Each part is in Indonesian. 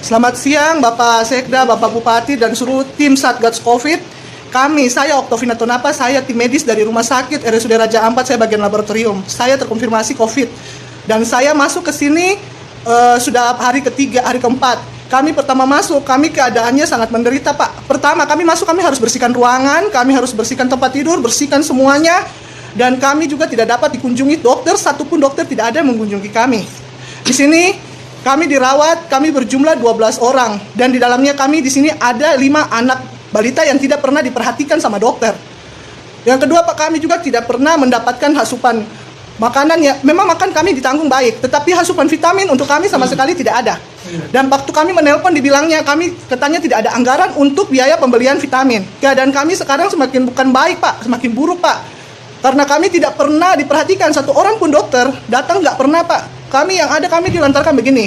Selamat siang Bapak Sekda, Bapak Bupati, dan seluruh tim Satgas Covid. Saya Oktovina Tonapa, saya tim medis dari Rumah Sakit RSUD Raja Ampat, saya bagian laboratorium. Saya terkonfirmasi Covid. Dan saya masuk ke sini sudah hari ketiga, hari keempat. Kami pertama masuk, kami keadaannya sangat menderita Pak. Pertama kami masuk, kami harus bersihkan ruangan, kami harus bersihkan tempat tidur, bersihkan semuanya. Dan kami juga tidak dapat dikunjungi dokter, satupun dokter tidak ada yang mengunjungi kami. Di sini kami dirawat, kami berjumlah 12 orang. Dan di dalamnya kami di sini ada 5 anak balita yang tidak pernah diperhatikan sama dokter. Yang kedua Pak, kami juga tidak pernah mendapatkan asupan makanan. Ya, memang makan kami ditanggung baik, tetapi asupan vitamin untuk kami sama sekali tidak ada. Dan waktu kami menelpon dibilangnya, katanya tidak ada anggaran untuk biaya pembelian vitamin. Keadaan kami sekarang semakin bukan baik Pak, semakin buruk Pak. Karena kami tidak pernah diperhatikan, satu orang pun dokter datang nggak pernah Pak. Kami yang ada, kami dilantarkan begini.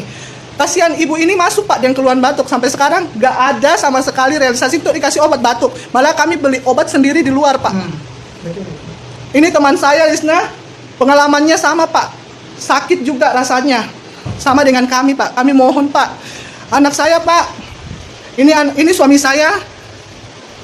Kasihan ibu ini masuk Pak dengan keluhan batuk. Sampai sekarang nggak ada sama sekali realisasi untuk dikasih obat batuk. Malah kami beli obat sendiri di luar Pak. Ini teman saya Lisna, pengalamannya sama Pak. Sakit juga rasanya. Sama dengan kami Pak. Kami mohon Pak. Anak saya Pak, ini suami saya,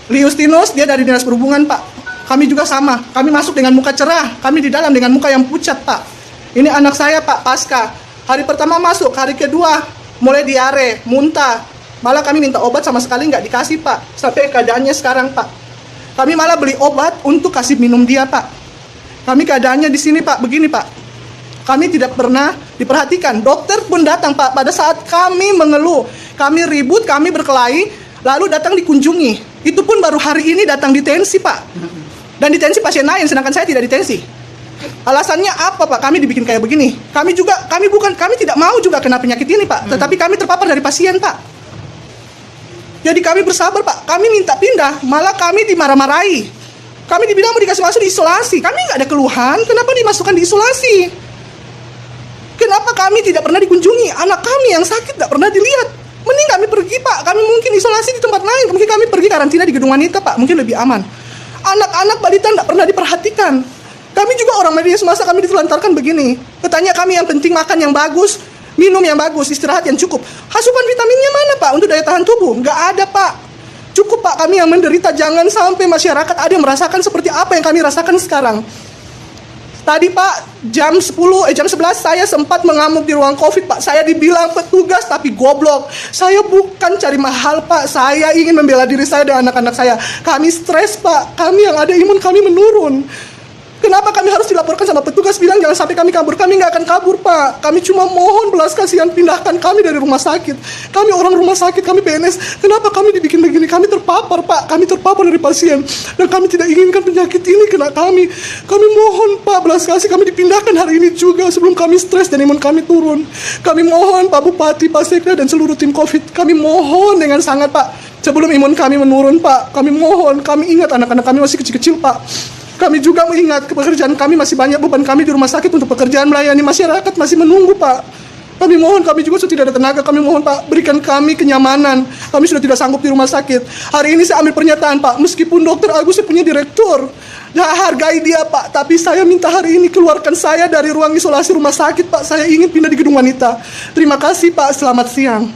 Liustinus, dia dari Dinas Perhubungan Pak. Kami juga sama. Kami masuk dengan muka cerah. Kami di dalam dengan muka yang pucat Pak. Ini anak saya Pak, pasca. Hari pertama masuk, hari kedua mulai diare, muntah. Malah kami minta obat sama sekali nggak dikasih Pak. Sampai keadaannya sekarang Pak. Kami malah beli obat untuk kasih minum dia Pak. Kami keadaannya di sini Pak, begini Pak. Kami tidak pernah diperhatikan. Dokter pun datang Pak pada saat kami mengeluh. Kami ribut, kami berkelahi, lalu datang dikunjungi. Itu pun baru hari ini datang ditensi Pak. Dan ditensi pasien lain, sedangkan saya tidak ditensi. Alasannya apa Pak? Kami dibikin kayak begini. Kami tidak mau juga kena penyakit ini Pak. Tetapi kami terpapar dari pasien Pak. Jadi kami bersabar Pak. Kami minta pindah, malah kami dimarah-marahi. Kami dibilang mau dikasih masuk di isolasi. Kami nggak ada keluhan, kenapa dimasukkan di isolasi? Kenapa kami tidak pernah dikunjungi? Anak kami yang sakit nggak pernah dilihat. Mending kami pergi Pak. Kami mungkin isolasi di tempat lain. Mungkin kami pergi karantina di gedung wanita Pak. Mungkin lebih aman. Anak-anak balita nggak pernah diperhatikan. Kami juga orang medis, masa kami ditelantarkan begini? Katanya kami yang penting makan yang bagus, minum yang bagus, istirahat yang cukup. Asupan vitaminnya mana Pak untuk daya tahan tubuh? Nggak ada Pak. Cukup Pak, kami yang menderita. Jangan sampai masyarakat ada yang merasakan seperti apa yang kami rasakan sekarang. Tadi Pak, jam 11 saya sempat mengamuk di ruang COVID Pak. Saya dibilang petugas tapi goblok. Saya bukan cari mahal Pak. Saya ingin membela diri saya dan anak-anak saya. Kami stres Pak. Kami yang ada imun kami menurun. Kenapa kami harus dilaporkan sama petugas bilang jangan sampai kami kabur? Kami nggak akan kabur Pak. Kami cuma mohon belas kasihan, pindahkan kami dari rumah sakit. Kami orang rumah sakit, kami PNS. Kenapa kami dibikin begini? Kami terpapar Pak. Kami terpapar dari pasien. Dan kami tidak inginkan penyakit ini kena kami. Kami mohon Pak belas kasih, kami dipindahkan hari ini juga sebelum kami stres dan imun kami turun. Kami mohon Pak Bupati, Pak Sekda, dan seluruh tim COVID. Kami mohon dengan sangat Pak. Sebelum imun kami menurun Pak. Kami mohon, kami ingat anak-anak kami masih kecil-kecil Pak. Kami juga mengingat pekerjaan kami masih banyak, beban kami di rumah sakit untuk pekerjaan melayani masyarakat masih menunggu Pak. Kami mohon, kami juga sudah tidak ada tenaga. Kami mohon Pak, berikan kami kenyamanan. Kami sudah tidak sanggup di rumah sakit. Hari ini saya ambil pernyataan Pak, meskipun Dokter Agus saya punya direktur, hargai dia Pak, tapi saya minta hari ini keluarkan saya dari ruang isolasi rumah sakit Pak. Saya ingin pindah di gedung wanita. Terima kasih Pak, selamat siang.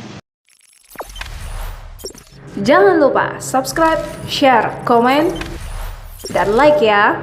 Jangan lupa subscribe, share, komen, dan like ya.